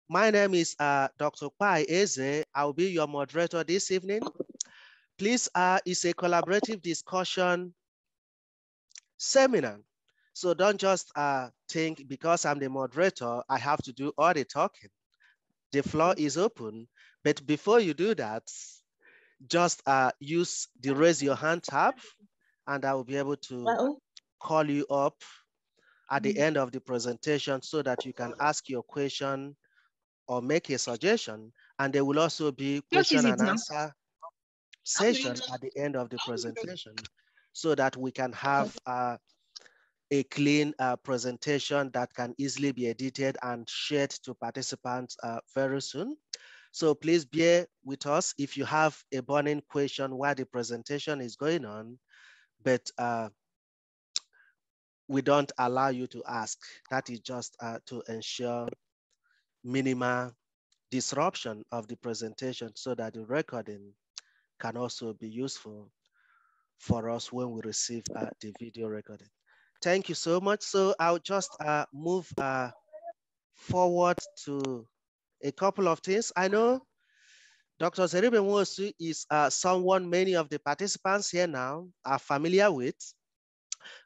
My name is Dr. Pai Eze. I'll be your moderator this evening. Please, it's a collaborative discussion seminar. So don't just think because I'm the moderator, I have to do all the talking. The floor is open, but before you do that, just use the raise your hand tab and I will be able to call you up at the end of the presentation so that you can ask your question or make a suggestion. And there will also be question and answer session at the end of the presentation so that we can have a clean presentation that can easily be edited and shared to participants very soon. So please bear with us if you have a burning question while the presentation is going on, but we don't allow you to ask. That is just to ensure minimal disruption of the presentation so that the recording can also be useful for us when we receive the video recording. Thank you so much. So I'll just move forward to a couple of things. I know Dr. Zeribe Nwosu is someone many of the participants here now are familiar with.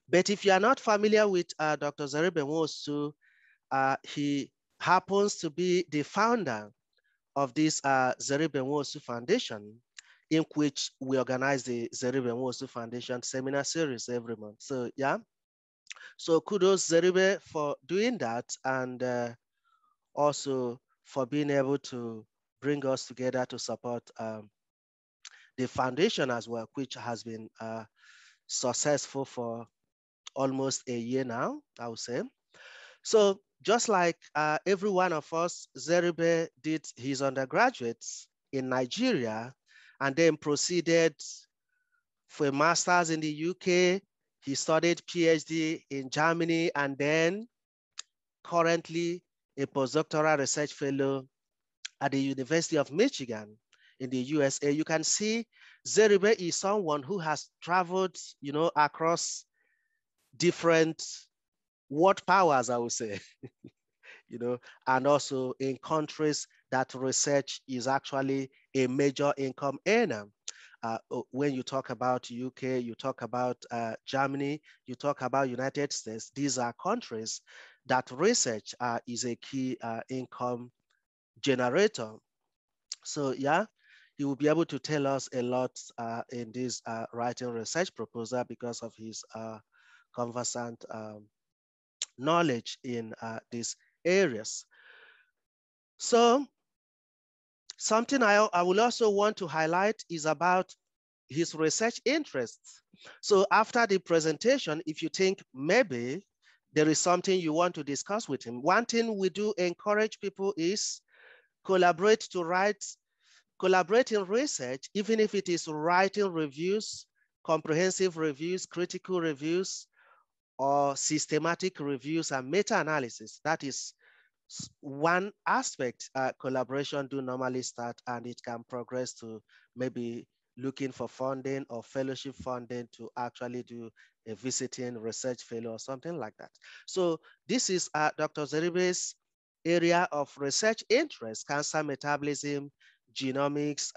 But if you are not familiar with Dr. Zeribe Nwosu, he happens to be the founder of this Zeribe Nwosu Foundation, in which we organize the Zeribe Nwosu Foundation Seminar Series every month. So yeah, so kudos Zeribe for doing that and also for being able to bring us together to support the foundation as well, which has been successful for almost a year now, I would say. So just like every one of us, Zeribe did his undergraduates in Nigeria and then proceeded for a master's in the UK. He studied PhD in Germany and then currently a postdoctoral research fellow at the University of Michigan in the USA. You can see Zeribe is someone who has traveled, you know, across different world powers, I would say, you know, and also in countries that research is actually a major income earner. When you talk about UK, you talk about Germany, you talk about United States, these are countries that research is a key income generator. So yeah, he will be able to tell us a lot in this writing research proposal because of his conversant knowledge in these areas. So something I will also want to highlight is about his research interests. So after the presentation, if you think maybe there is something you want to discuss with him, one thing we do encourage people is collaborate in research, even if it is writing reviews, comprehensive reviews, critical reviews, or systematic reviews and meta-analysis. That is one aspect collaboration do normally start, and it can progress to maybe looking for funding or fellowship funding to actually do a visiting research fellow or something like that. So this is Dr. Zeribe's area of research interest: cancer metabolism, genomics,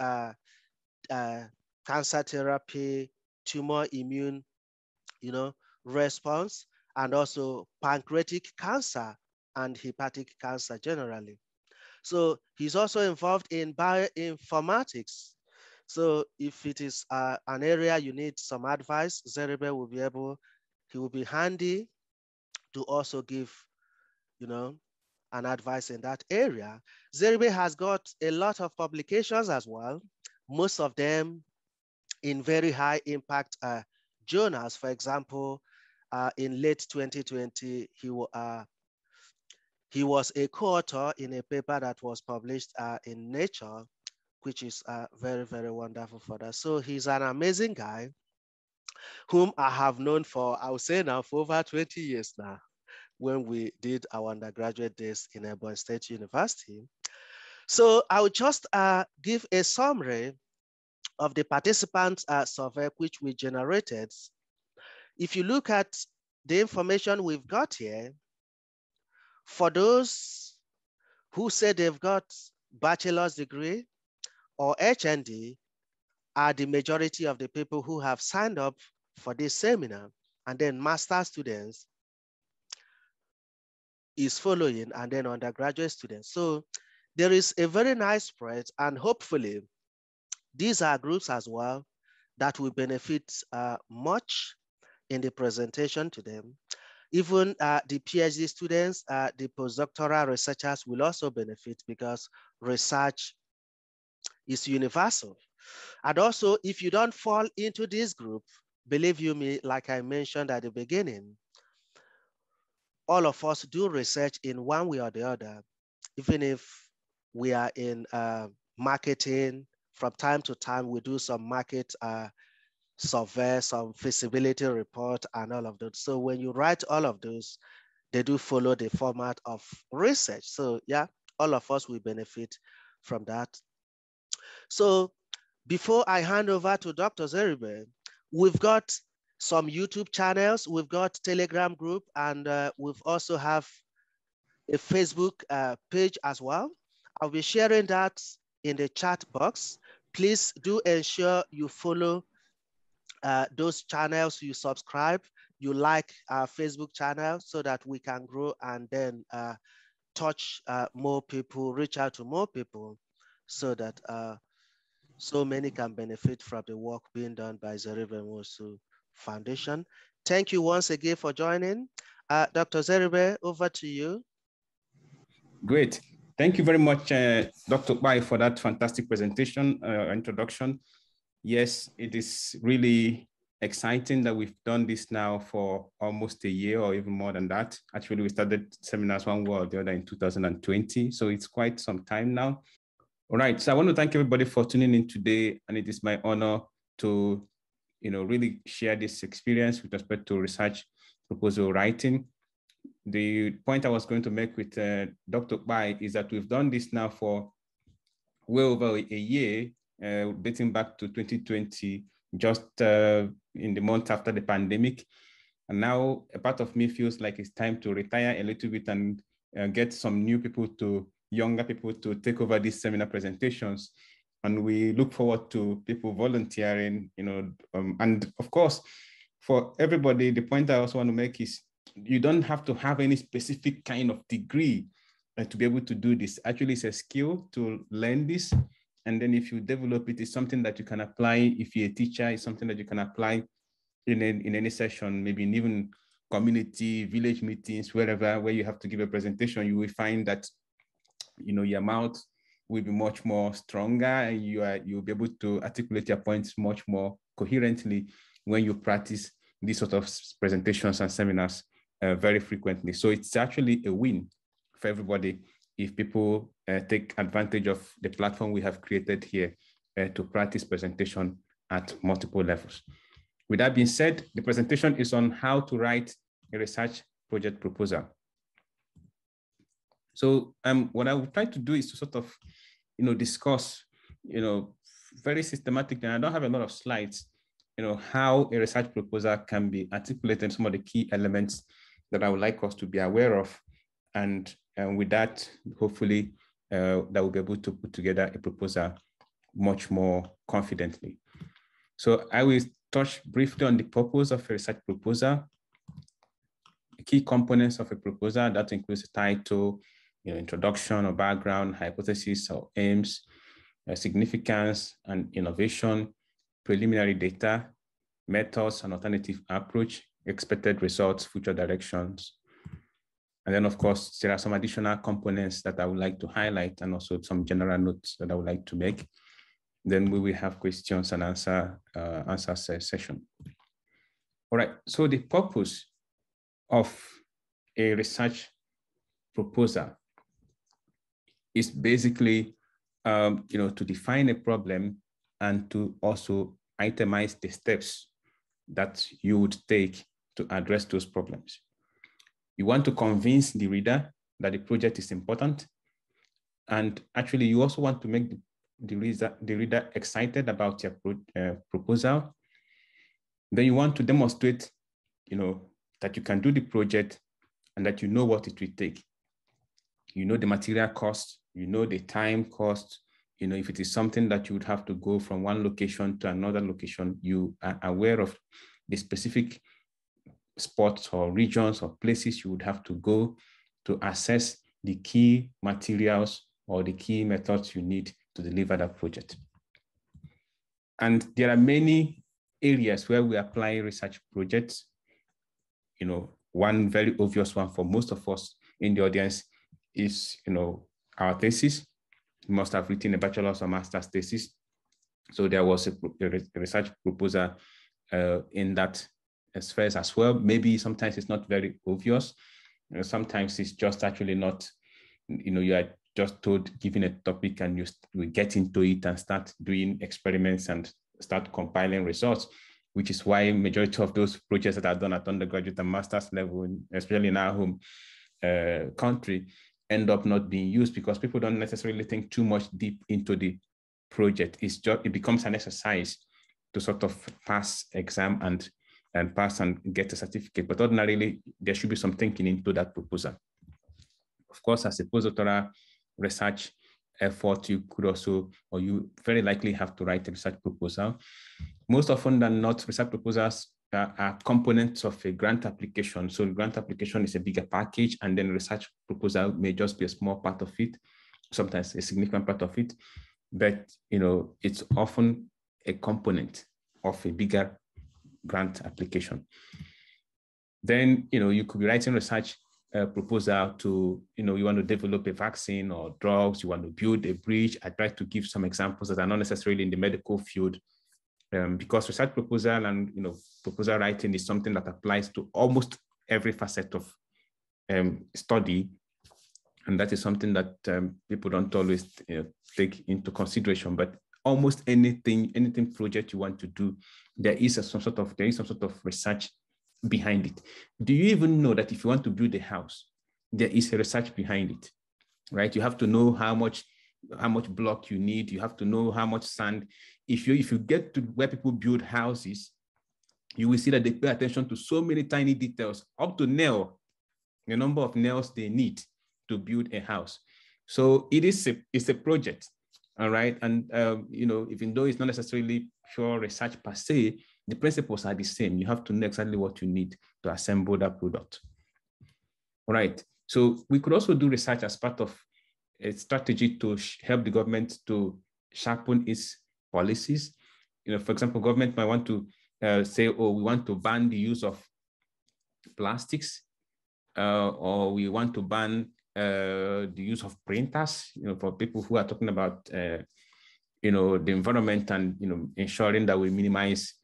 cancer therapy, tumor immune, you know, response, and also pancreatic cancer and hepatic cancer generally. So he's also involved in bioinformatics. So if it is an area you need some advice, Zeribe will be able, he will be handy to also give, you know, an advice in that area. Zeribe has got a lot of publications as well, most of them in very high impact journals. For example, in late 2020, he was a co-author in a paper that was published in Nature, which is very, very wonderful for that. So he's an amazing guy whom I have known for, I would say now, for over 20 years now, when we did our undergraduate days in Ebonyi State University. So I will just give a summary of the participants survey which we generated. If you look at the information we've got here, for those who say they've got bachelor's degree or HND are the majority of the people who have signed up for this seminar, and then master students is following, and then undergraduate students. So there is a very nice spread, and hopefully these are groups as well that will benefit much in the presentation to them. Even the PhD students, the postdoctoral researchers will also benefit because research is universal. And also, if you don't fall into this group, believe you me, like I mentioned at the beginning, all of us do research in one way or the other. Even if we are in marketing, from time to time, we do some market survey, some feasibility report, and all of that. So when you write all of those, they do follow the format of research. So yeah, all of us will benefit from that. So before I hand over to Dr. Zeribe, we've got some YouTube channels, we've got Telegram group, and we've also have a Facebook page as well. I'll be sharing that in the chat box. Please do ensure you follow those channels, you subscribe, you like our Facebook channel so that we can grow and then touch more people, reach out to more people so that so many can benefit from the work being done by Zeribe Nwosu Foundation. Thank you once again for joining. Dr. Zeribe, over to you. Great. Thank you very much, Dr. Bai, for that fantastic presentation, introduction. Yes, it is really exciting that we've done this now for almost a year or even more than that. Actually, we started seminars one way or the other in 2020, so it's quite some time now. All right, so I want to thank everybody for tuning in today, and it is my honor to, really share this experience with respect to research proposal writing. The point I was going to make with Dr. Bai is that we've done this now for well over a year, dating back to 2020, just in the month after the pandemic. And now a part of me feels like it's time to retire a little bit and get some new people younger people to take over these seminar presentations. And we look forward to people volunteering, and of course, for everybody, the point I also want to make is you don't have to have any specific kind of degree to be able to do this. Actually, it's a skill to learn this. And then if you develop it, it's something that you can apply. If you're a teacher, it's something that you can apply in any session, maybe in even community, village meetings, wherever, where you have to give a presentation, you will find that, your mouth will be much more stronger and you'll be able to articulate your points much more coherently when you practice these sort of presentations and seminars very frequently. So it's actually a win for everybody if people take advantage of the platform we have created here to practice presentation at multiple levels. With that being said, the presentation is on how to write a research project proposal. So what I would try to do is to sort of, discuss, very systematically, and I don't have a lot of slides, how a research proposal can be articulated, some of the key elements that I would like us to be aware of. And with that, hopefully, that we'll be able to put together a proposal much more confidently. So I will touch briefly on the purpose of a research proposal, the key components of a proposal. That includes a title, introduction or background, hypothesis or aims, significance and innovation, preliminary data, methods and alternative approach, expected results, future directions. And then, of course, there are some additional components that I would like to highlight and also some general notes that I would like to make. Then we will have questions and answer session. All right, so the purpose of a research proposal is basically, to define a problem and to also itemize the steps that you would take to address those problems. You want to convince the reader that the project is important. And actually, you also want to make the reader excited about your proposal. Then you want to demonstrate, that you can do the project and that you know what it will take. You know the material cost, you know the time cost. You know, if it is something that you would have to go from one location to another location, you are aware of the specific spots or regions or places you would have to go to assess the key materials or the key methods you need to deliver that project. And there are many areas where we apply research projects. You know, one very obvious one for most of us in the audience is, you know, our thesis. You must have written a bachelor's or master's thesis. So there was a research proposal in that sphere as well. Maybe sometimes it's not very obvious. You know, sometimes it's just actually not, you know, you are just told, given a topic, and you get into it and start doing experiments and start compiling results, which is why majority of those projects that are done at undergraduate and master's level, especially in our home country, end up not being used because people don't necessarily think too much deep into the project. It's just, it becomes an exercise to sort of pass exam and pass and get a certificate. But ordinarily, there should be some thinking into that proposal. Of course, as a postdoctoral research effort, you could also, or you very likely have to write a research proposal. Most often than not, research proposals are components of a grant application. So the grant application is a bigger package, and then research proposal may just be a small part of it, sometimes a significant part of it. But, you know, it's often a component of a bigger grant application. Then, you know, you could be writing research proposal to, you know, you want to develop a vaccine or drugs, you want to build a bridge. I try to give some examples that are not necessarily in the medical field, because research proposal and, you know, proposal writing is something that applies to almost every facet of study. And that is something that people don't always take into consideration. But almost anything project you want to do, there is some sort of research behind it. Do you even know that if you want to build a house, there is a research behind it, right? You have to know how much block you need. You have to know how much sand. If you get to where people build houses, you will see that they pay attention to so many tiny details, up to nail, the number of nails they need to build a house. So it's a project, all right? And you know, even though it's not necessarily pure research per se, the principles are the same. You have to know exactly what you need to assemble that product. All right. So we could also do research as part of a strategy to help the government to sharpen its policies. You know, for example, government might want to say, oh, we want to ban the use of plastics, or we want to ban the use of printers, you know, for people who are talking about, you know, the environment and, you know, ensuring that we minimize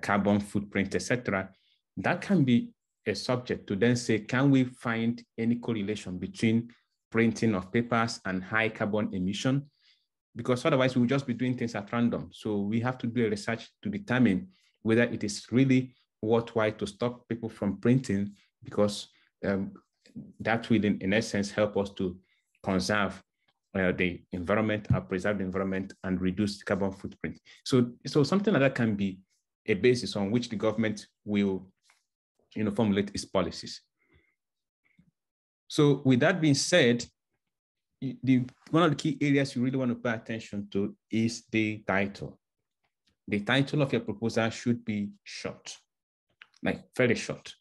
carbon footprint, etc. That can be a subject to then say, can we find any correlation between printing of papers and high carbon emission? Because otherwise we'll just be doing things at random. So we have to do a research to determine whether it is really worthwhile to stop people from printing, because that will, in essence, help us to conserve the environment, preserve the environment, and reduce the carbon footprint. So something like that can be a basis on which the government will, you know, formulate its policies. So with that being said, one of the key areas you really want to pay attention to is the title. The title of your proposal should be short, like very short.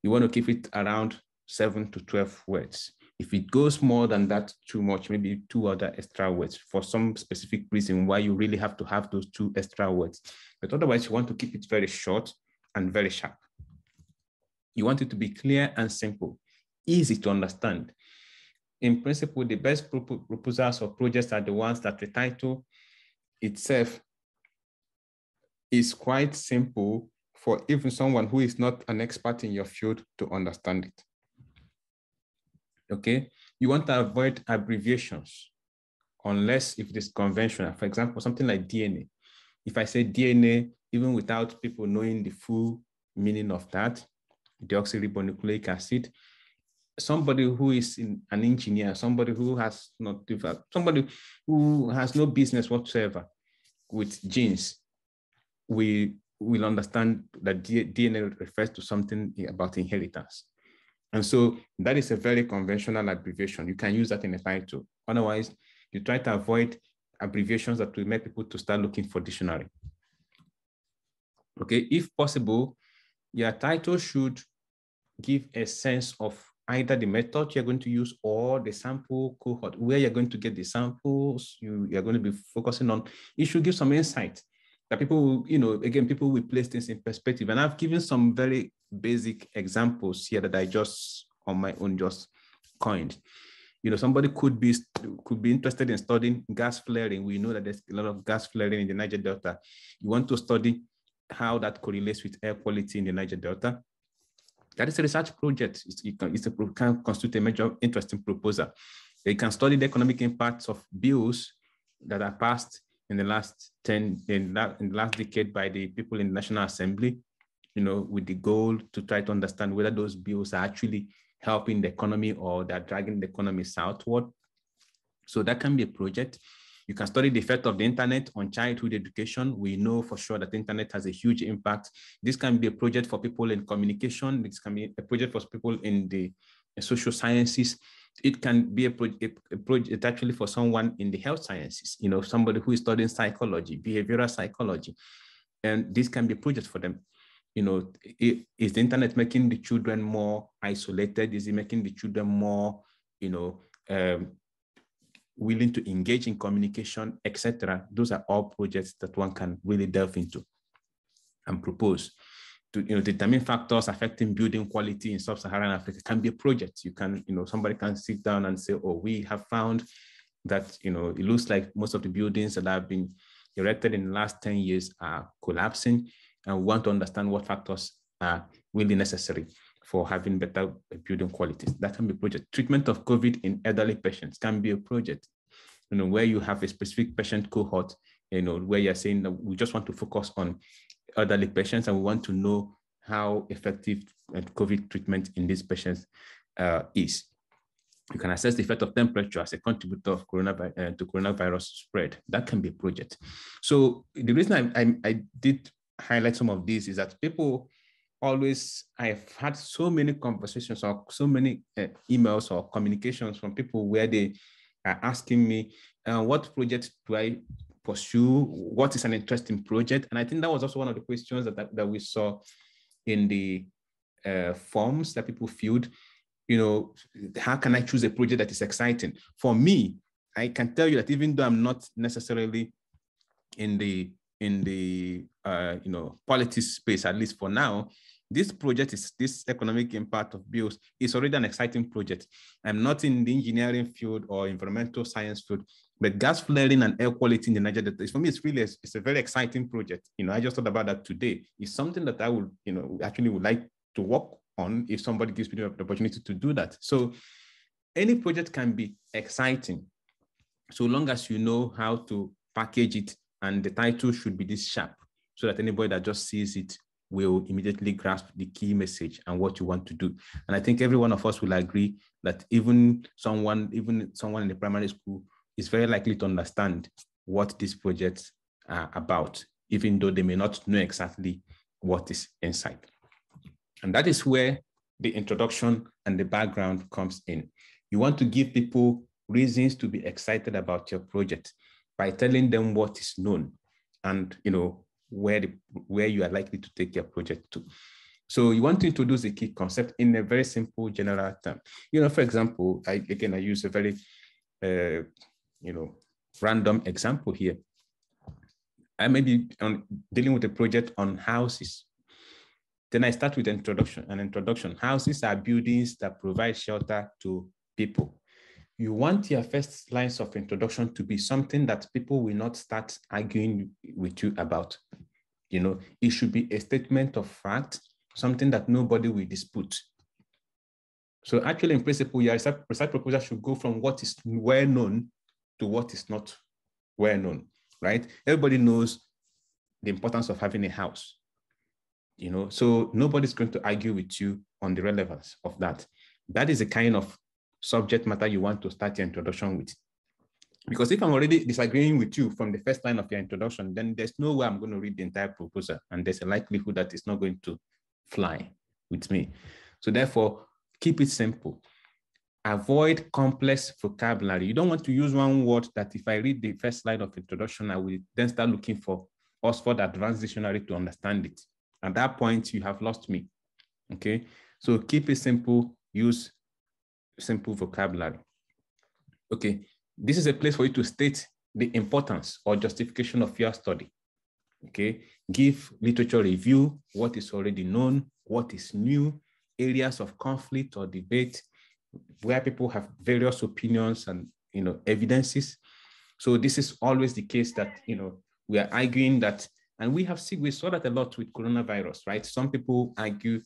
You want to keep it around 7 to 12 words. If it goes more than that, too much, maybe 2 other extra words for some specific reason why you really have to have those 2 extra words. But otherwise, you want to keep it very short and very sharp. You want it to be clear and simple, easy to understand. In principle, the best proposals or projects are the ones that the title itself is quite simple for even someone who is not an expert in your field to understand it. Okay, you want to avoid abbreviations unless if it is conventional. For example, something like DNA. If I say DNA, even without people knowing the full meaning of that, deoxyribonucleic acid, somebody who is an engineer, somebody who has no business whatsoever with genes, we will understand that DNA refers to something about inheritance. And so that is a very conventional abbreviation. You can use that in a title. Otherwise, you try to avoid abbreviations that will make people to start looking for dictionary. Okay, if possible, your title should give a sense of either the method you're going to use or the sample cohort, where you're going to get the samples you're going to be focusing on. It should give some insight that people, again, people will place things in perspective. And I've given some very basic examples here that I just on my own just coined. Somebody could be interested in studying gas flaring. We know that there's a lot of gas flaring in the Niger Delta. You want to study how that correlates with air quality in the Niger Delta. That is a research project. It can constitute a major interesting proposal. They can study the economic impacts of bills that are passed in the last decade by the people in the National Assembly, with the goal to try to understand whether those bills are actually helping the economy or they're dragging the economy southward. So that can be a project. You can study the effect of the internet on childhood education. We know for sure that the internet has a huge impact. This can be a project for people in communication. This can be a project for people in the social sciences. It can be a project actually for someone in the health sciences, somebody who is studying psychology, behavioral psychology. And this can be a project for them. Is the internet making the children more isolated? Is it making the children more, willing to engage in communication, etc.? Those are all projects that one can really delve into and propose. To determine factors affecting building quality in sub-Saharan Africa can be a project. You can, somebody can sit down and say, oh, we have found that, it looks like most of the buildings that have been erected in the last 10 years are collapsing, and we want to understand what factors are really necessary for having better building qualities. That can be a project. Treatment of COVID in elderly patients can be a project, where you have a specific patient cohort, where you're saying that we just want to focus on elderly patients and we want to know how effective COVID treatment in these patients is. You can assess the effect of temperature as a contributor of to coronavirus spread. That can be a project. So the reason I did highlight some of these is that people always, I've had so many conversations or so many emails or communications from people where they are asking me, what project do I pursue? What is an interesting project? And I think that was also one of the questions that we saw in the forms that people filled. How can I choose a project that is exciting? For me, I can tell you that even though I'm not necessarily in the politics space, at least for now, this economic impact of bills is already an exciting project. I'm not in the engineering field or environmental science field, but gas flaring and air quality in the Niger Delta, for me, it's a very exciting project. I just thought about that today. It's something that I would, actually would like to work on if somebody gives me the opportunity to do that. So any project can be exciting, so long as you know how to package it, and the title should be this sharp, so that anybody that just sees it will immediately grasp the key message and what you want to do. And I think every one of us will agree that even someone in the primary school is very likely to understand what these projects are about, even though they may not know exactly what is inside. And that is where the introduction and the background comes in. You want to give people reasons to be excited about your project by telling them what is known and where you are likely to take your project to. So you want to introduce a key concept in a very simple general term. For example, I use a very random example here. I may be dealing with a project on houses. Then I start with an introduction. Houses are buildings that provide shelter to people. You want your first lines of introduction to be something that people will not start arguing with you about. It should be a statement of fact, something that nobody will dispute. So actually, in principle, your research proposal should go from what is well known to what is not well known, right? Everybody knows the importance of having a house. So nobody's going to argue with you on the relevance of that. That is the kind of subject matter you want to start your introduction with. Because if I'm already disagreeing with you from the first line of your introduction, then there's no way I'm going to read the entire proposal, and there's a likelihood that it's not going to fly with me. So therefore, Keep it simple. Avoid complex vocabulary. You don't want to use one word that if I read the first line of introduction, I will then start looking for Oxford Advanced Dictionary to understand it. At that point, you have lost me. Okay, so keep it simple, use simple vocabulary. Okay, this is a place for you to state the importance or justification of your study. Okay, give literature review, what is already known, what is new, areas of conflict or debate, where people have various opinions and evidences. So this is always the case that we are arguing that, and we saw that a lot with coronavirus, right? Some people argue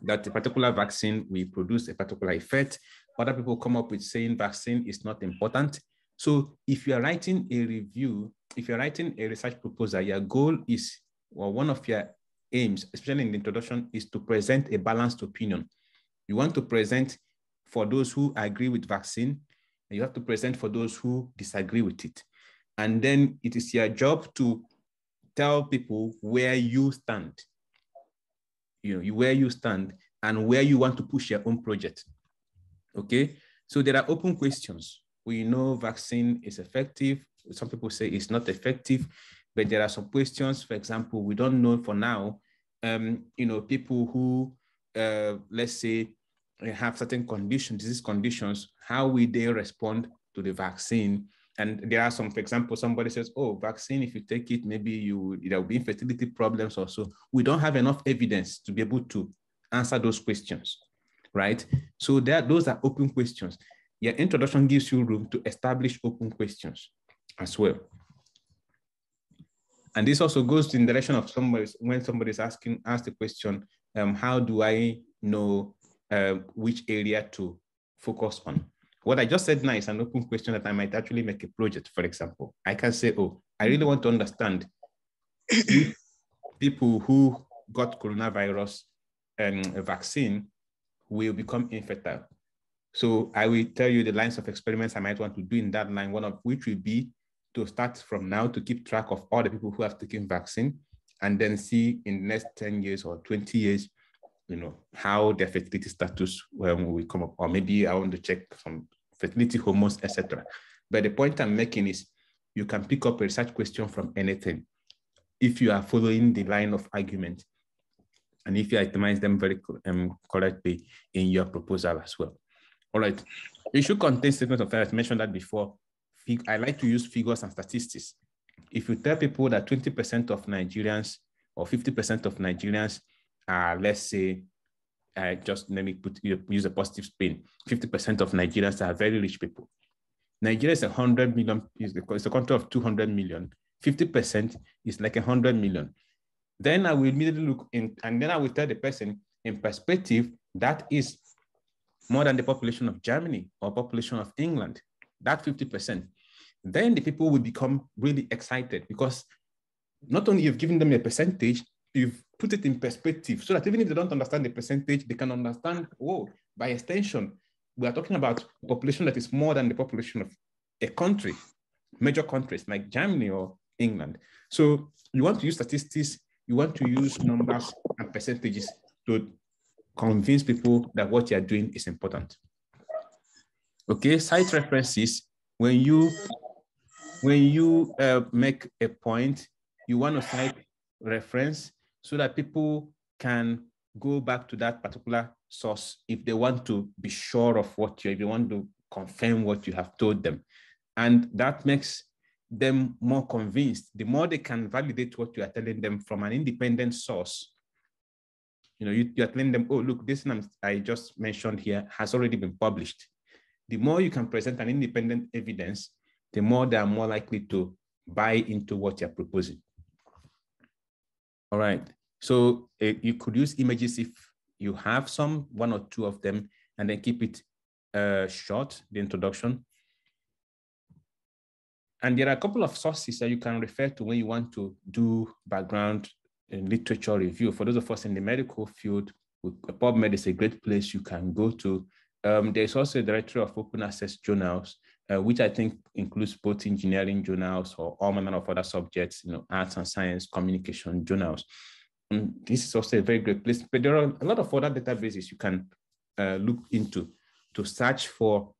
that a particular vaccine will produce a particular effect. Other people come up with saying vaccine is not important. So if you are writing a review, if you're writing a research proposal, your goal is, or one of your aims, especially in the introduction, is to present a balanced opinion. You want to present for those who agree with vaccine, and you have to present for those who disagree with it. And then it is your job to tell people where you stand, where you stand and where you want to push your own project. Okay, so there are open questions. We know vaccine is effective. Some people say it's not effective, but there are some questions. For example, we don't know for now, people who, let's say, have certain conditions, disease conditions, how will they respond to the vaccine? And there are some, for example, somebody says, oh, vaccine, if you take it, maybe there will be infertility problems also. We don't have enough evidence to be able to answer those questions, right? So those are open questions. Your introduction gives you room to establish open questions as well. And this also goes in the direction of when somebody's asked the question, how do I know which area to focus on? What I just said now is an open question that I might actually make a project, for example. I can say, oh, I really want to understand if people who got coronavirus a vaccine will become infertile. So I will tell you the lines of experiments I might want to do in that line, one of which will be to start from now to keep track of all the people who have taken vaccine and then see in the next 10 years or 20 years, how their fertility status will come up. Or maybe I want to check some fertility hormones, etc. But the point I'm making is you can pick up a research question from anything if you are following the line of argument and if you itemize them very correctly in your proposal as well. All right. It should contain statements of fact. I mentioned that before. I like to use figures and statistics. If you tell people that 20% of Nigerians or 50% of Nigerians are, let's say, just let me use a positive spin, 50% of Nigerians are very rich people. Nigeria is 100 million, it's a country of 200 million. 50% is like 100 million. Then I will immediately look in, and then I will tell the person in perspective, that is more than the population of Germany or population of England, that 50%. Then the people will become really excited because not only you've given them a percentage, you've put it in perspective so that even if they don't understand the percentage, they can understand, oh, by extension, we are talking about a population that is more than the population of a country, major countries like Germany or England. So you want to use statistics, you want to use numbers and percentages to convince people that what you're doing is important. Okay, cite references. When you make a point, you want to cite reference so that people can go back to that particular source if they want to be sure of if they want to confirm what you have told them. And that makes them more convinced. The more they can validate what you are telling them from an independent source, you're telling them, oh, look, this I just mentioned here has already been published. The more you can present an independent evidence, the more they are more likely to buy into what you're proposing. All right. So you could use images if you have one or two of them, and then keep it short, the introduction. And there are a couple of sources that you can refer to when you want to do background literature review. For those of us in the medical field, PubMed is a great place you can go to. There's also a directory of open access journals, which I think includes both engineering journals or all manner of other subjects, arts and science, communication journals. And this is also a very great place, but there are a lot of other databases you can look into to search for,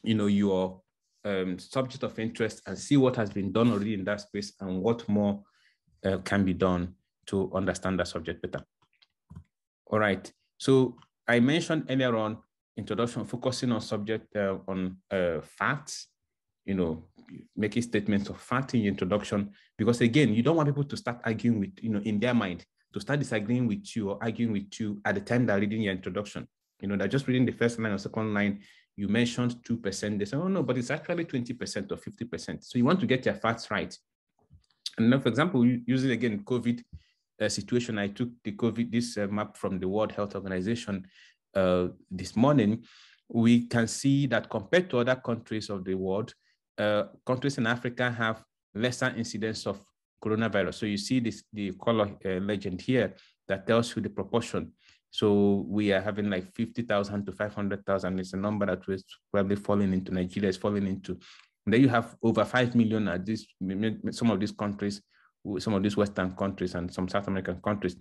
your subject of interest and see what has been done already in that space and what more can be done to understand that subject better. All right. So I mentioned earlier on introduction, focusing on subject on facts, making statements of fact in your introduction, because again, you don't want people to start arguing with, in their mind, to start disagreeing with you or arguing with you at the time they're reading your introduction. They're just reading the first line or second line. You mentioned 2%. They say, oh no, but it's actually 20% or 50%. So you want to get your facts right. And then, for example, using again COVID situation, I took this map from the World Health Organization this morning. We can see that compared to other countries of the world, countries in Africa have lesser incidence of coronavirus. So you see the color legend here that tells you the proportion. So we are having like 50,000 to 500,000. It's a number that was probably falling into Nigeria, is falling into. And then you have over 5 million at this, some of these countries, some of these Western countries and some South American countries.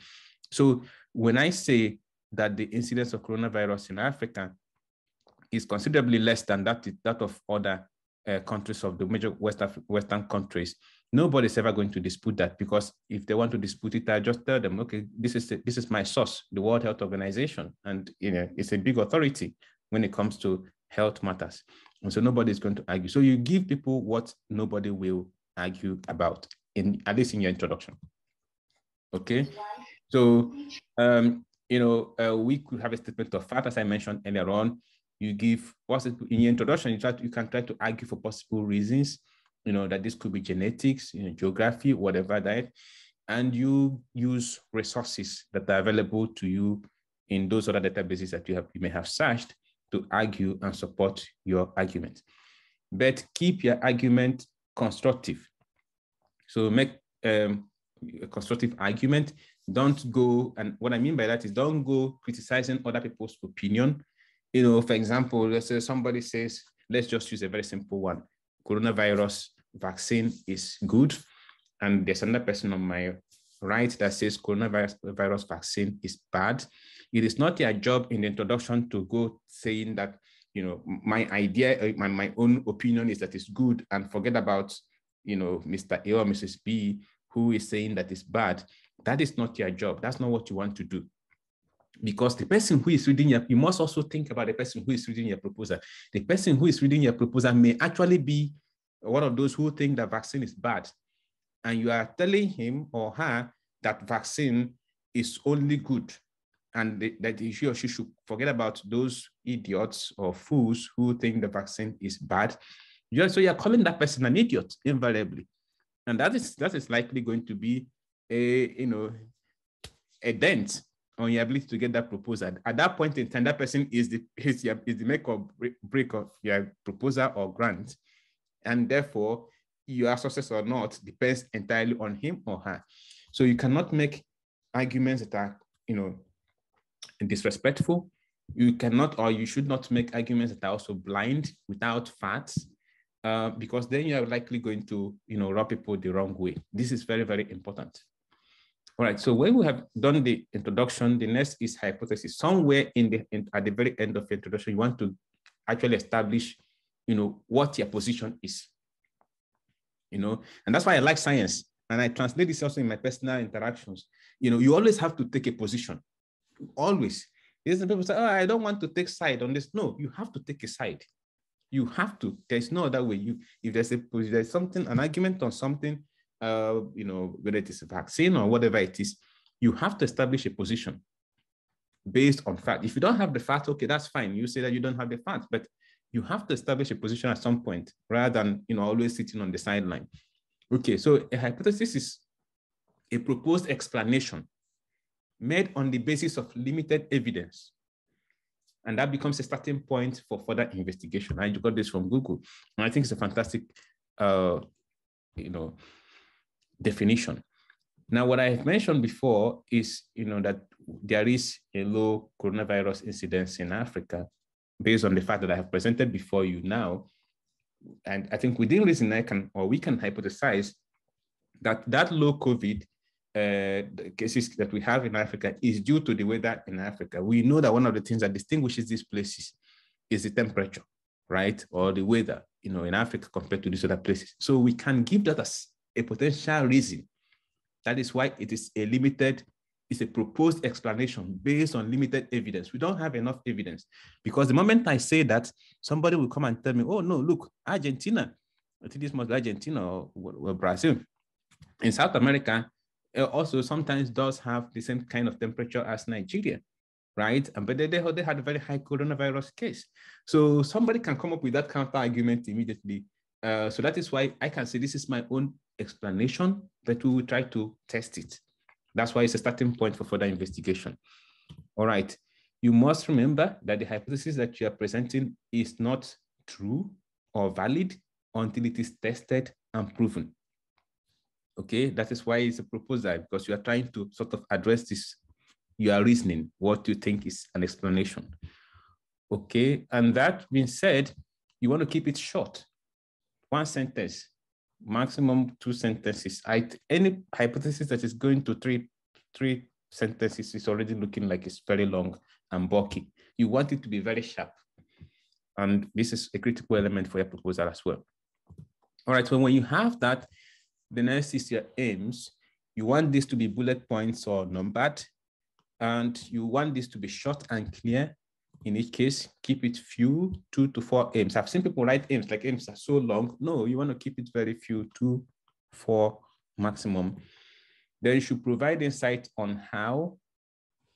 So when I say that the incidence of coronavirus in Africa is considerably less than that of other countries of the major Western countries, nobody's ever going to dispute that, because if they want to dispute it, I just tell them, okay, this is my source, the World Health Organization, and it's a big authority when it comes to health matters, and so nobody's going to argue. So you give people what nobody will argue about, at least in your introduction. Okay, so we could have a statement of fact, as I mentioned earlier on. You give in your introduction, you can try to argue for possible reasons, that this could be genetics, geography, whatever that, and you use resources that are available to you in those other databases that you may have searched to argue and support your argument. But keep your argument constructive. So make a constructive argument. Don't go, and what I mean by that is don't go criticizing other people's opinion. For example, let's say somebody says, let's just use a very simple one. Coronavirus vaccine is good. And there's another person on my right that says coronavirus vaccine is bad. It is not your job in the introduction to go saying that, my idea, my own opinion is that it's good, and forget about, Mr. A or Mrs. B who is saying that it's bad. That is not your job. That's not what you want to do. Because the person who is reading you must also think about the person who is reading your proposal. The person who is reading your proposal may actually be one of those who think that vaccine is bad. And you are telling him or her that vaccine is only good, and that he or she should forget about those idiots or fools who think the vaccine is bad. So you're calling that person an idiot invariably. And that is likely going to be a dent on your ability to get that proposal. At that point in time, that person is the make or break of your proposal or grant. And therefore, your success or not depends entirely on him or her. So you cannot make arguments that are, disrespectful. You cannot, or you should not make arguments that are also blind without facts, because then you are likely going to, rub people the wrong way. This is very, very important. All right, so when we have done the introduction, the next is hypothesis. Somewhere at the very end of the introduction, you want to actually establish, what your position is, and that's why I like science. And I translate this also in my personal interactions. You always have to take a position, always. There's some people say, oh, I don't want to take side on this. No, you have to take a side. You have to. There's no other way. If there's something, an argument on something, whether it is a vaccine or whatever it is, you have to establish a position based on fact. If you don't have the fact, okay, that's fine. You say that you don't have the fact, but you have to establish a position at some point rather than, always sitting on the sideline. Okay, so a hypothesis is a proposed explanation made on the basis of limited evidence. And that becomes a starting point for further investigation. I got this from Google, and I think it's a fantastic, definition. Now, what I mentioned before is, that there is a low coronavirus incidence in Africa based on the fact that I have presented before you now. And I think within reason we can hypothesize that low COVID the cases that we have in Africa is due to the weather in Africa. We know that one of the things that distinguishes these places is the temperature, right? Or the weather, in Africa compared to these other places. So we can give that as a potential reason. That is why it is it's a proposed explanation based on limited evidence. We don't have enough evidence, because the moment I say that, somebody will come and tell me, oh no, look, Argentina, I think this must be Argentina or Brazil. In South America, also sometimes does have the same kind of temperature as Nigeria, right? But they had a very high coronavirus case. So somebody can come up with that counter argument immediately. So that is why I can say this is my own explanation, but we will try to test it. That's why it's a starting point for further investigation. All right. You must remember that the hypothesis that you are presenting is not true or valid until it is tested and proven. Okay, that is why it's a proposal, because you are trying to sort of address this. You are reasoning what you think is an explanation. Okay, and that being said, you want to keep it short. One sentence, maximum 2 sentences. Any hypothesis that is going to three sentences is already looking like it's very long and bulky. You want it to be very sharp. And this is a critical element for your proposal as well. All right, so when you have that, the next is your aims. You want this to be bullet points or numbered, and you want this to be short and clear. In each case, keep it few, 2 to 4 aims. I've seen people write aims, like aims are so long. No, you want to keep it very few, 2, 4 maximum. Then you should provide insight on how,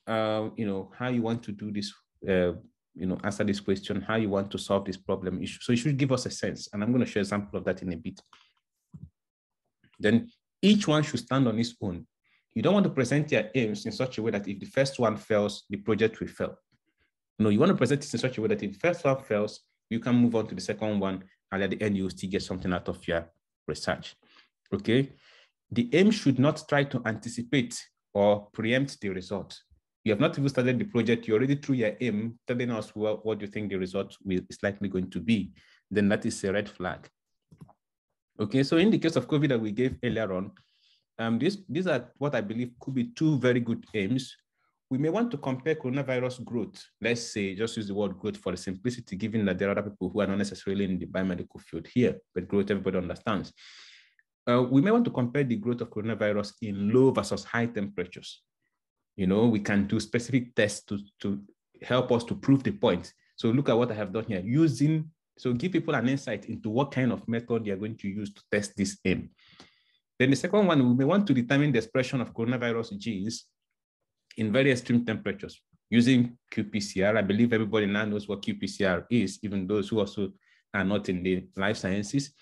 how you want to do this, answer this question, how you want to solve this problem. So you should give us a sense. And I'm going to share an example of that in a bit. Then each one should stand on its own. You don't want to present your aims in such a way that if the first one fails, the project will fail. No, you want to present it in such a way that if the first one fails, you can move on to the second one, and at the end, you will still get something out of your research. Okay? The aim should not try to anticipate or preempt the result. You have not even started the project, you already threw your aim, telling us what you think the result is likely going to be. Then that is a red flag. Okay, so in the case of COVID that we gave earlier on, these are what I believe could be 2 very good aims. We may want to compare coronavirus growth. Let's say, just use the word growth for the simplicity, given that there are other people who are not necessarily in the biomedical field here, but growth everybody understands. We may want to compare the growth of coronavirus in low versus high temperatures. We can do specific tests to help us to prove the point. So look at what I have done here, so give people an insight into what kind of method they are going to use to test this aim. Then the second one, we may want to determine the expression of coronavirus genes in very extreme temperatures using qPCR. I believe everybody now knows what qPCR is, even those who also are not in the life sciences.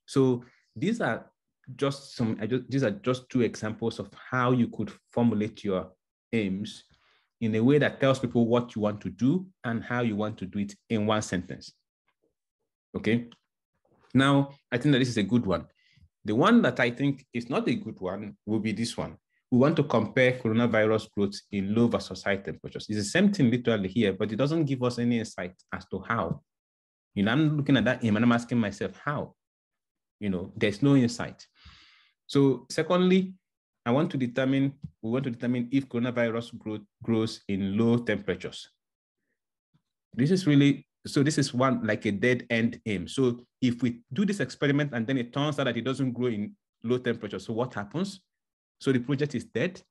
So these are just 2 examples of how you could formulate your aims in a way that tells people what you want to do and how you want to do it in 1 sentence. Okay. Now, I think that this is a good one. The one that I think is not a good one will be this one. We want to compare coronavirus growth in low versus high temperatures. It's the same thing literally here, but it doesn't give us any insight as to how. I'm looking at that aim and I'm asking myself, how? There's no insight. So secondly, we want to determine if coronavirus growth grows in low temperatures. This is one like a dead end aim. So if we do this experiment and then it turns out that it doesn't grow in low temperatures, so what happens? So the project is dead.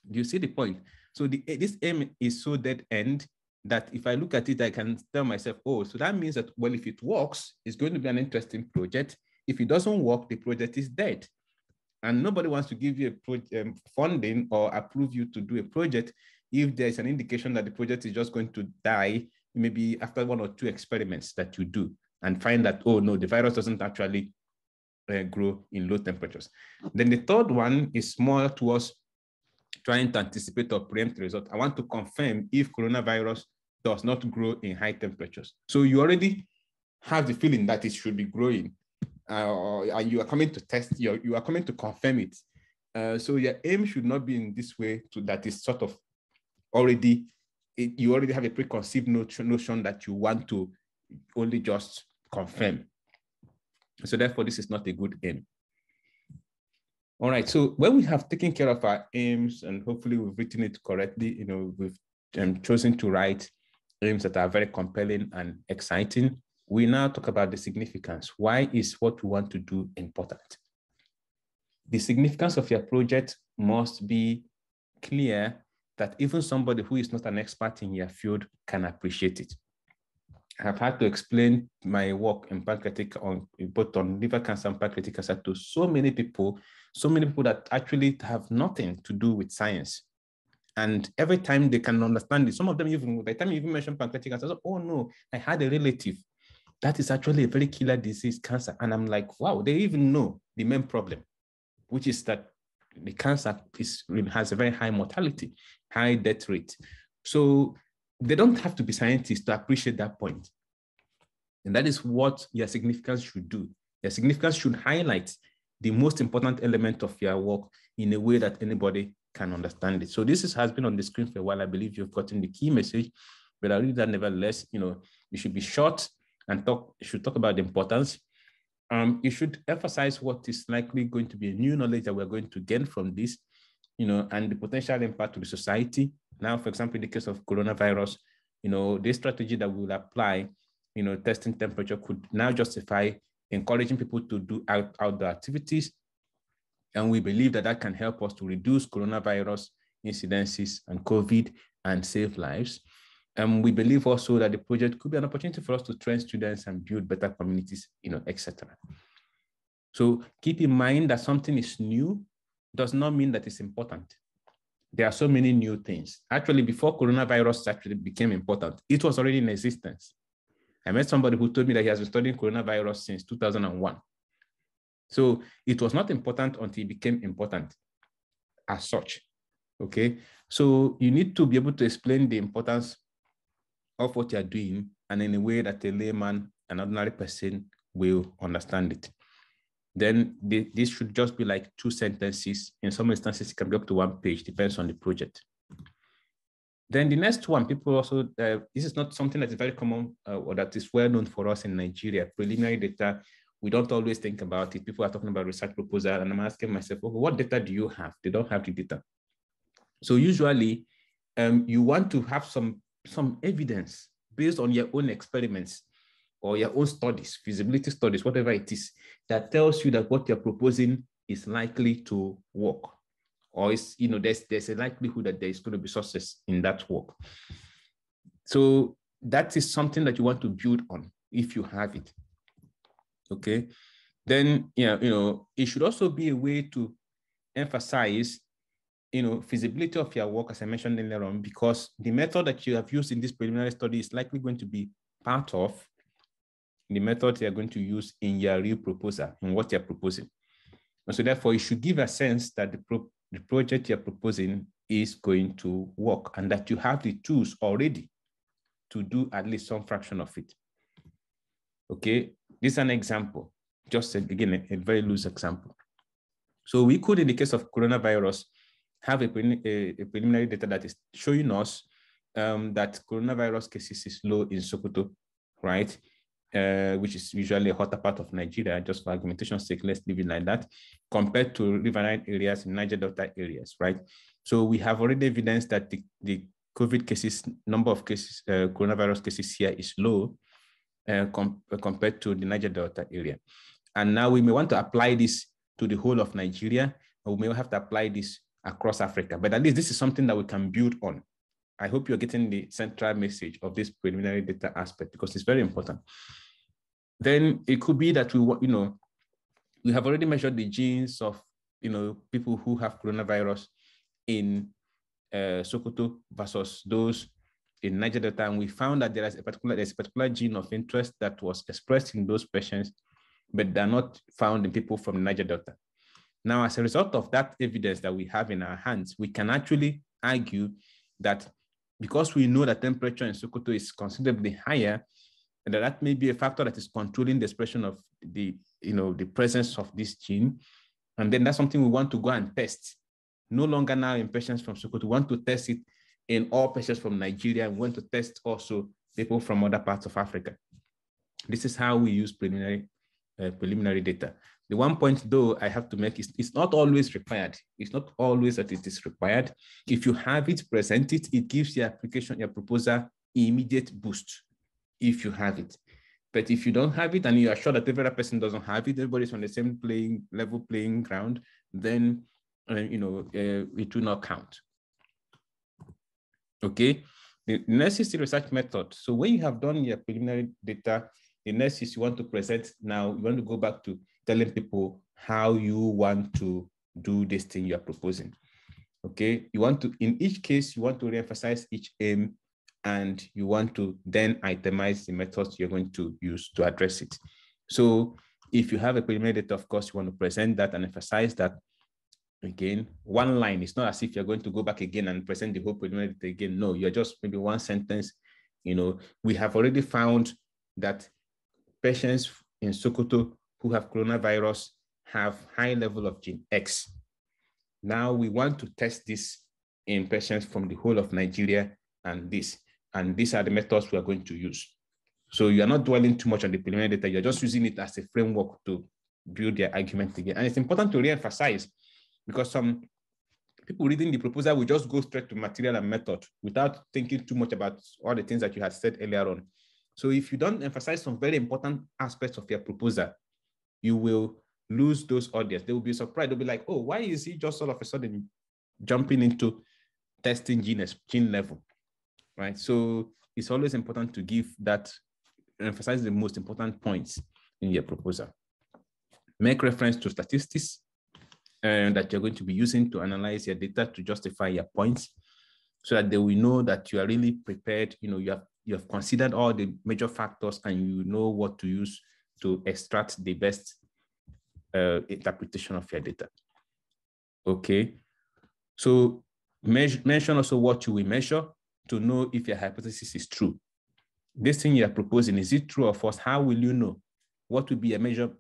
Do you see the point? So this aim is so dead end that if I look at it, I can tell myself, oh, so that means that, well, if it works, it's going to be an interesting project. If it doesn't work, the project is dead. And nobody wants to give you a funding or approve you to do a project if there's an indication that the project is just going to die, maybe after 1 or 2 experiments that you do and find that, oh no, the virus doesn't actually grow in low temperatures. Then the third one is more towards trying to anticipate or preempt the result. I want to confirm if coronavirus does not grow in high temperatures. So you already have the feeling that it should be growing, and you are coming to test, you are coming to confirm it. So your aim should not be in this way that is sort of you already have a preconceived notion that you want to only just confirm. So therefore, this is not a good aim. All right. So when we have taken care of our aims and hopefully we've written it correctly, we've chosen to write aims that are very compelling and exciting, we now talk about the significance. Why is what we want to do important? The significance of your project must be clear that even somebody who is not an expert in your field can appreciate it. I've had to explain my work in pancreatic both on liver cancer and pancreatic cancer to so many people that actually have nothing to do with science. And every time they can understand it, some of them even, by the time you even mention pancreatic cancer, oh no, I had a relative that is actually a very killer disease, cancer. And I'm like, wow, they even know the main problem, which is that the cancer has a very high mortality, high death rate. So they don't have to be scientists to appreciate that point. And that is what your significance should do. Your significance should highlight the most important element of your work in a way that anybody can understand it. So this has been on the screen for a while. I believe you've gotten the key message, but I read that nevertheless, you should be short and should talk about the importance. You should emphasize what is likely going to be a new knowledge that we're going to gain from this, and the potential impact to the society. Now, for example, in the case of coronavirus, this strategy that we will apply, testing temperature could now justify encouraging people to do outdoor activities. And we believe that can help us to reduce coronavirus incidences and COVID and save lives. And we believe also that the project could be an opportunity for us to train students and build better communities, etc. So keep in mind that something is new does not mean that it's important. There are so many new things. Actually, before coronavirus actually became important, it was already in existence. I met somebody who told me that he has been studying coronavirus since 2001. So it was not important until it became important as such, okay? So you need to be able to explain the importance of what you're doing and in a way that a layman, an ordinary person will understand it. Then this should just be like 2 sentences. In some instances, it can be up to 1 page, depends on the project. Then the next one, people also, this is not something that is very common or that is well known for us in Nigeria. Preliminary data, we don't always think about it. People are talking about research proposal, and I'm asking myself, okay, what data do you have? They don't have the data. So usually, you want to have some evidence based on your own experiments or your own studies, feasibility studies, whatever it is, that tells you that what you're proposing is likely to work, or is, there's a likelihood that there is going to be success in that work. So that is something that you want to build on if you have it. Okay. Then, it should also be a way to emphasize, feasibility of your work, as I mentioned earlier on, because the method that you have used in this preliminary study is likely going to be part of the method you're going to use in your real proposal, in what you're proposing. And so therefore, you should give a sense that the project you're proposing is going to work and that you have the tools already to do at least some fraction of it. Okay, this is an example, just again, a very loose example. So we could, in the case of coronavirus, have a preliminary data that is showing us that coronavirus cases is low in Sokoto, right? Which is usually a hotter part of Nigeria, just for argumentation's sake, let's leave it like that, compared to riverine areas in Niger Delta areas, right? So we have already evidence that the COVID cases, number of cases, coronavirus cases here is low compared to the Niger Delta area. And now we may want to apply this to the whole of Nigeria, or we may have to apply this across Africa, but at least this is something that we can build on. I hope you're getting the central message of this preliminary data aspect because it's very important. Then it could be that we have already measured the genes of people who have coronavirus in Sokoto versus those in Niger Delta, and we found that there's a particular gene of interest that was expressed in those patients, but they're not found in people from Niger Delta. Now, as a result of that evidence that we have in our hands, we can actually argue that because we know that temperature in Sokoto is considerably higher, and that may be a factor that is controlling the expression of the presence of this gene. And then that's something we want to go and test. No longer now in patients from Sokoto, we want to test it in all patients from Nigeria. We want to test also people from other parts of Africa. This is how we use preliminary data. The one point though I have to make is it's not always required. It's not always that it is required. If you have it, present it, it gives your application, your proposal immediate boost if you have it. But if you don't have it and you are sure that every other person doesn't have it, everybody's on the same playing ground, then it will not count. Okay. The next is the research method. So when you have done your preliminary data, the next is you want to present now, you want to go back to telling people how you want to do this thing you are proposing. Okay. You want to, in each case, you want to reemphasize each aim, and you want to then itemize the methods you're going to use to address it. So if you have a preliminary data, of course, you want to present that and emphasize that. Again, one line. It's not as if you're going to go back again and present the whole preliminary data again. No, you're just maybe one sentence. We have already found that patients in Sokoto who have coronavirus have high level of gene X. Now we want to test this in patients from the whole of Nigeria, and these are the methods we are going to use. So you are not dwelling too much on the preliminary data. You're just using it as a framework to build their argument again. And it's important to reemphasize, because some people reading the proposal will just go straight to material and method without thinking too much about all the things that you had said earlier on. So if you don't emphasize some very important aspects of your proposal, you will lose those audience. They will be surprised. They'll be like, oh, why is he just all of a sudden jumping into testing gene level, right? So it's always important to give that, emphasize the most important points in your proposal. Make reference to statistics that you're going to be using to analyze your data to justify your points, so that they will know that you are really prepared. You have considered all the major factors, and you know what to use to extract the best interpretation of your data. Okay, so mention also what you will measure to know if your hypothesis is true. This thing you are proposing, is it true or false? How will you know? What will be a major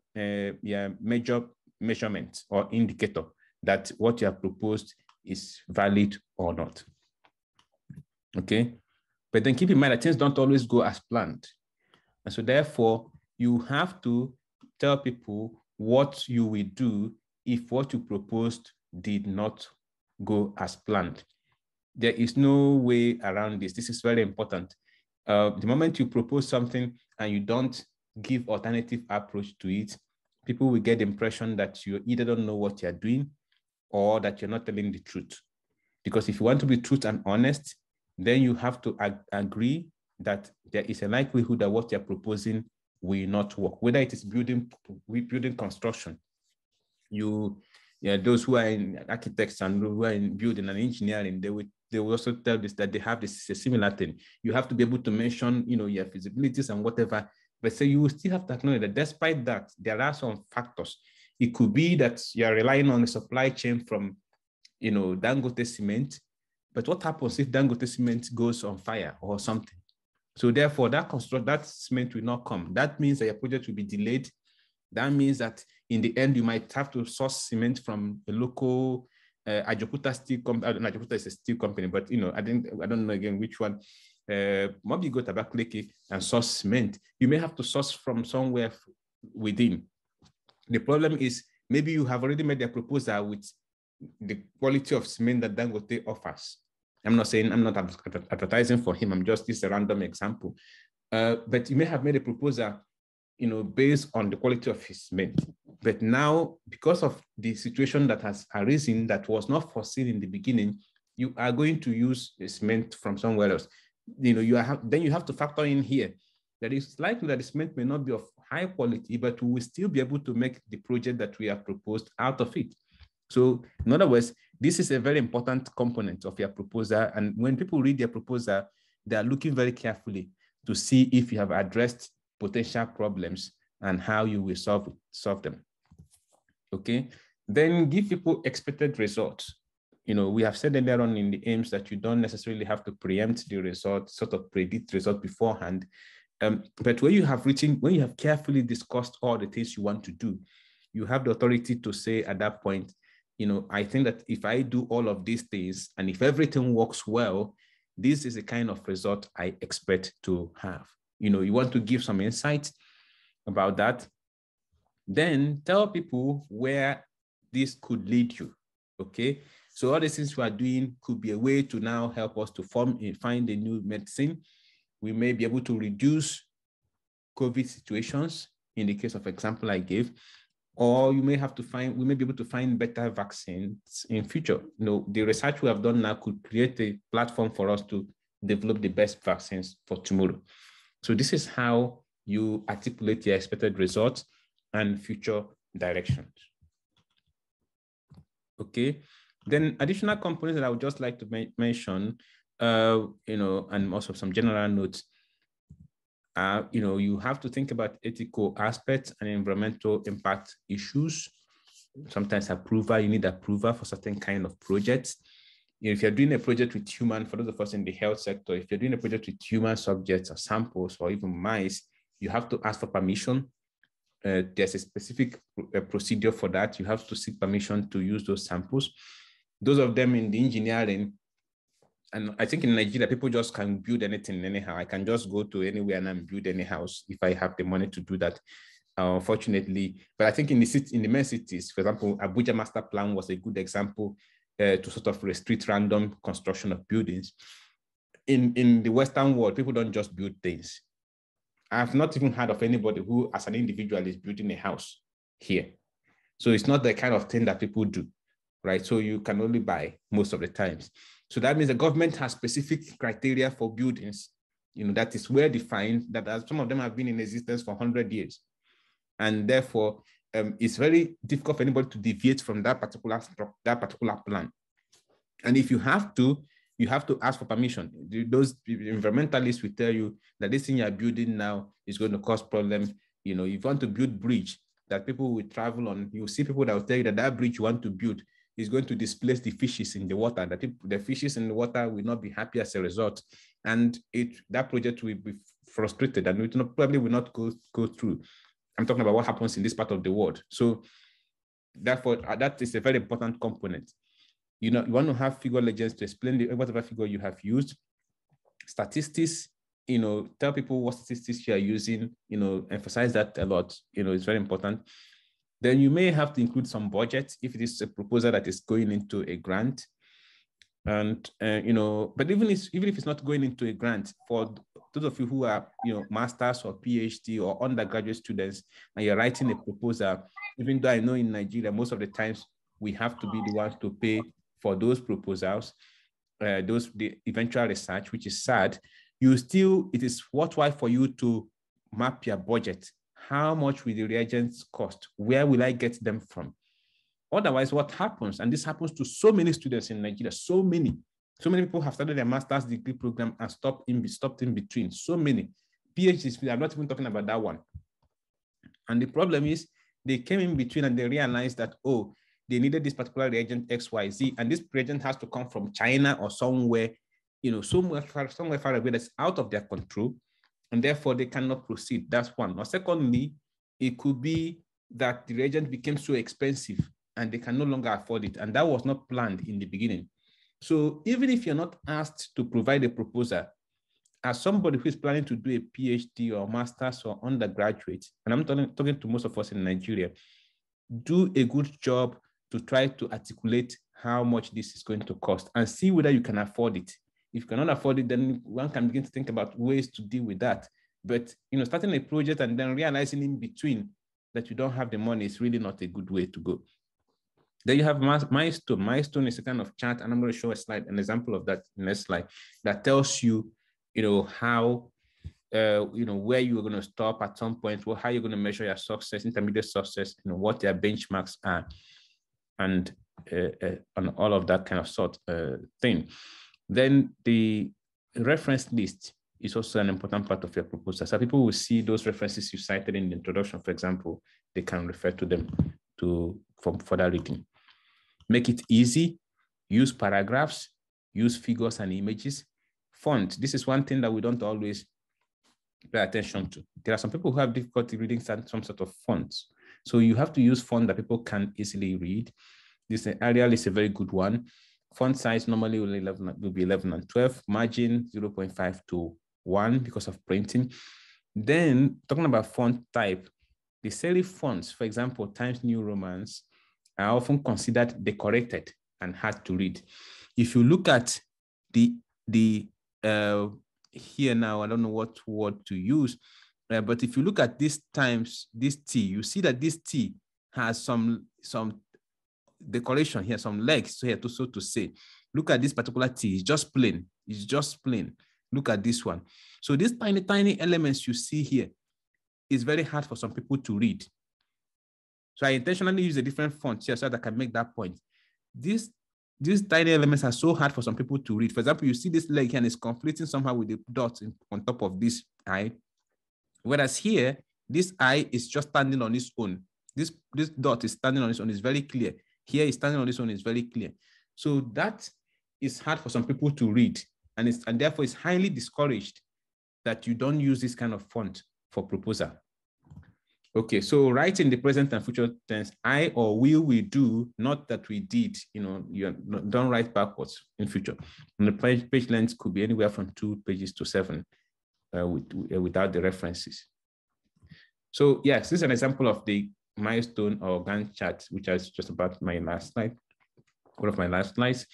measurement or indicator that what you have proposed is valid or not? Okay, but then keep in mind that things don't always go as planned. And so therefore, you have to tell people what you will do if what you proposed did not go as planned. There is no way around this. This is very important. The moment you propose something and you don't give alternative approach to it, people will get the impression that you either don't know what you're doing or that you're not telling the truth. Because if you want to be truth and honest, then you have to agree that there is a likelihood that what you're proposing will not work, whether it is building construction. Those who are in architects and who are in building and engineering, they will also tell this, that they have this a similar thing. You have to be able to mention, your feasibilities and whatever. But so you will still have to acknowledge that despite that, there are some factors. It could be that you are relying on the supply chain from, Dangote cement. But what happens if Dangote cement goes on fire or something? So therefore, that cement will not come. That means that your project will be delayed. That means that in the end, you might have to source cement from a local Ajaokuta steel company. Ajaokuta is a steel company, but I don't know again which one. Maybe you go to Abakaliki and source cement. You may have to source from somewhere within. The problem is maybe you have already made a proposal with the quality of cement that Dangote offers. I'm not advertising for him. I'm just, this is a random example. But you may have made a proposal, based on the quality of his cement. But now, because of the situation that has arisen that was not foreseen in the beginning, you are going to use a cement from somewhere else. Then you have to factor in here that it's likely that the cement may not be of high quality, but we will still be able to make the project that we have proposed out of it. So in other words, this is a very important component of your proposal. And when people read your proposal, they are looking very carefully to see if you have addressed potential problems and how you will solve them. Okay, then give people expected results. We have said earlier on in the aims that you don't necessarily have to preempt the result, sort of predict result beforehand. But when you have carefully discussed all the things you want to do, you have the authority to say at that point, I think that if I do all of these things and if everything works well, this is the kind of result I expect to have. You want to give some insight about that. Then tell people where this could lead you, okay? So all the things we are doing could be a way to now help us to find a new medicine. We may be able to reduce COVID situations in the case of example I gave, or we may be able to find better vaccines in future. You know, the research we have done now could create a platform for us to develop the best vaccines for tomorrow. So this is how you articulate your expected results and future directions. Okay. Then additional components that I would just like to mention, you know, and also some general notes. You know, you have to think about ethical aspects and environmental impact issues. Sometimes you need approval for certain kind of projects. You know, if you're doing a project with human, for those of us in the health sector, if you're doing a project with human subjects or samples or even mice, you have to ask for permission. There's a specific procedure for that. You have to seek permission to use those samples. Those of them in the engineering, and I think in Nigeria, people just can build anything anyhow. I can just go to anywhere and build any house if I have the money to do that. Unfortunately, but I think in the main cities, for example, Abuja Master Plan was a good example to sort of restrict random construction of buildings. In the Western world, people don't just build things. I've not even heard of anybody who, as an individual, is building a house here. So it's not the kind of thing that people do, right? So you can only buy most of the times. So that means the government has specific criteria for buildings, you know, that is well defined, that some of them have been in existence for 100 years. And therefore, it's very difficult for anybody to deviate from that particular plan. And if you have to ask for permission. Those environmentalists will tell you that this thing you're building now is going to cause problems. You know, if you want to build bridge that people will travel on, you will see people that will tell you that that bridge you want to build is going to displace the fishes in the water, that the fishes in the water will not be happy as a result. And that project will be frustrated and it probably will not go through. I'm talking about what happens in this part of the world. So therefore, that is a very important component. You know, you want to have figure legends to explain whatever figure you have used. Statistics, you know, tell people what statistics you are using, you know, emphasize that a lot, you know, it's very important. Then you may have to include some budget if it is a proposal that is going into a grant. And, you know, but even if it's not going into a grant, for those of you who are, you know, masters or PhD or undergraduate students, and you're writing a proposal, even though I know in Nigeria, most of the times we have to be the ones to pay for those proposals, the eventual research, which is sad, it is worthwhile for you to map your budget. How much will the reagents cost? Where will I get them from? Otherwise, what happens, and this happens to so many students in Nigeria, so many people have started their master's degree program and stopped in between. So many PhDs, I'm not even talking about that one. And the problem is they came in between and they realized that, oh, they needed this particular reagent XYZ, and this reagent has to come from China or somewhere, you know, somewhere far away that's out of their control, and therefore they cannot proceed. That's one. Or secondly, it could be that the reagent became so expensive and they can no longer afford it, and that was not planned in the beginning. So even if you're not asked to provide a proposal, as somebody who is planning to do a PhD or master's or undergraduate, and I'm talking to most of us in Nigeria, do a good job to try to articulate how much this is going to cost and see whether you can afford it. If you cannot afford it, then one can begin to think about ways to deal with that. But, you know, starting a project and then realizing in between that you don't have the money is really not a good way to go. Then you have milestone. Milestone is a kind of chart, and I'm going to show an example of that in the next slide, that tells you, you know, how, you know, where you're going to stop at some point, how you're going to measure your success, intermediate success, you know, what their benchmarks are, and all of that kind of thing. Then the reference list is also an important part of your proposal. So people will see those references you cited in the introduction, for example, they can refer to them for further reading. Make it easy, use paragraphs, use figures and images. Font, this is one thing that we don't always pay attention to. There are some people who have difficulty reading some sort of fonts. So you have to use font that people can easily read. This Arial is a very good one. Font size normally will be 11 and 12, margin 0.5 to 1 because of printing. Then talking about font type, The serif fonts, for example, Times New Romans, are often considered decorated and hard to read. If you look at the here now, I don't know what word to use, but if you look at this Times, this T, you see that this T has some decoration here, some legs here, so to say. Look at this particular T, it's just plain. It's just plain. Look at this one. So these tiny, tiny elements you see here is very hard for some people to read. So I intentionally use a different font here so that I can make that point. These tiny elements are so hard for some people to read. For example, you see this leg here and it's conflicting somehow with the dot on top of this I. Whereas here, this I is just standing on its own. This dot is standing on its own, it's very clear. Here is standing on this one, is very clear. So that is hard for some people to read, and therefore it's highly discouraged that you don't use this kind of font for proposal. Okay, so write in the present and future tense, I or we do, not that we did. You don't write backwards in future. And the page length could be anywhere from 2 pages to 7 without the references. So yes, this is an example of the milestone or Gantt chart, which is just about my last slide, one of my last slides.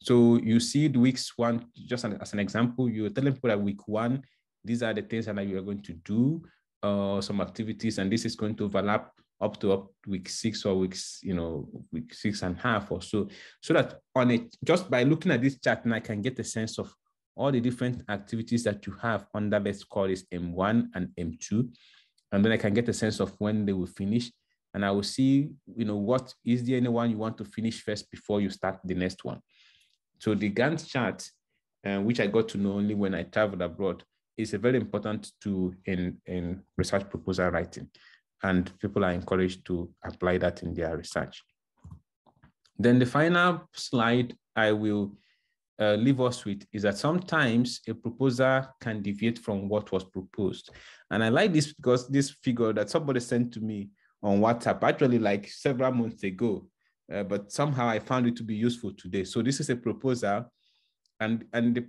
So you see the weeks 1, just as an example, you're telling people that week 1, these are the things that you are going to do, some activities, and this is going to overlap up to week 6 or week 6.5 or so. So that on it, just by looking at this chart, and I can get a sense of all the different activities that you have under, let's call this M1 and M2. And then I can get a sense of when they will finish. And I will see, what is there anyone you want to finish first before you start the next one. So the Gantt chart, which I got to know only when I traveled abroad, is a very important tool in research proposal writing. And people are encouraged to apply that in their research. Then the final slide I will leave us with is that sometimes a proposal can deviate from what was proposed. And I like this because this figure that somebody sent to me on WhatsApp, actually like several months ago, but somehow I found it to be useful today. So this is a proposal, and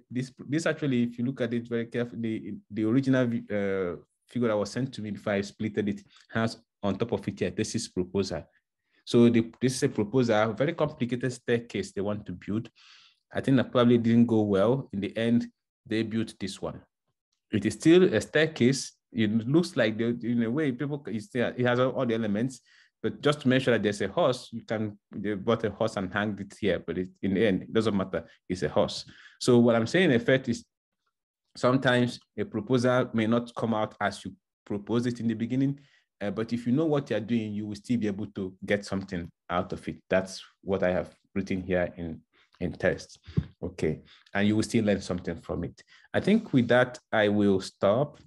this actually, if you look at it very carefully, the original figure that was sent to me before I splitted it has on top of it here, this is proposal. So this is a proposal, a very complicated staircase they want to build. I think that probably didn't go well. In the end, they built this one. It is still a staircase. It looks like, in a way, it has all the elements, but just to make sure that there's a horse, they bought a horse and hang it here, but in the end, it doesn't matter, it's a horse. So what I'm saying in effect is sometimes a proposal may not come out as you propose it in the beginning, but if you know what you're doing, you will still be able to get something out of it. That's what I have written here in text. Okay, and you will still learn something from it. I think with that, I will stop.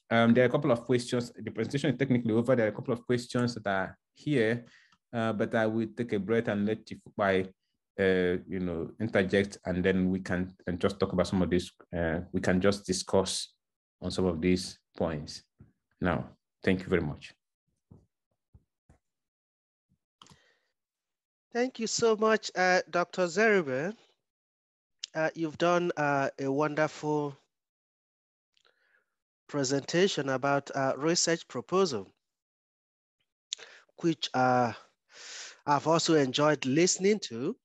There are a couple of questions. The presentation is technically over. There are a couple of questions that are here, but I will take a breath and let Ifukpai, interject, and then we can just talk about some of this. We can just discuss on some of these points. Now, thank you very much. Thank you so much, Dr. Zeribe. You've done a wonderful presentation about research proposal, which I've also enjoyed listening to.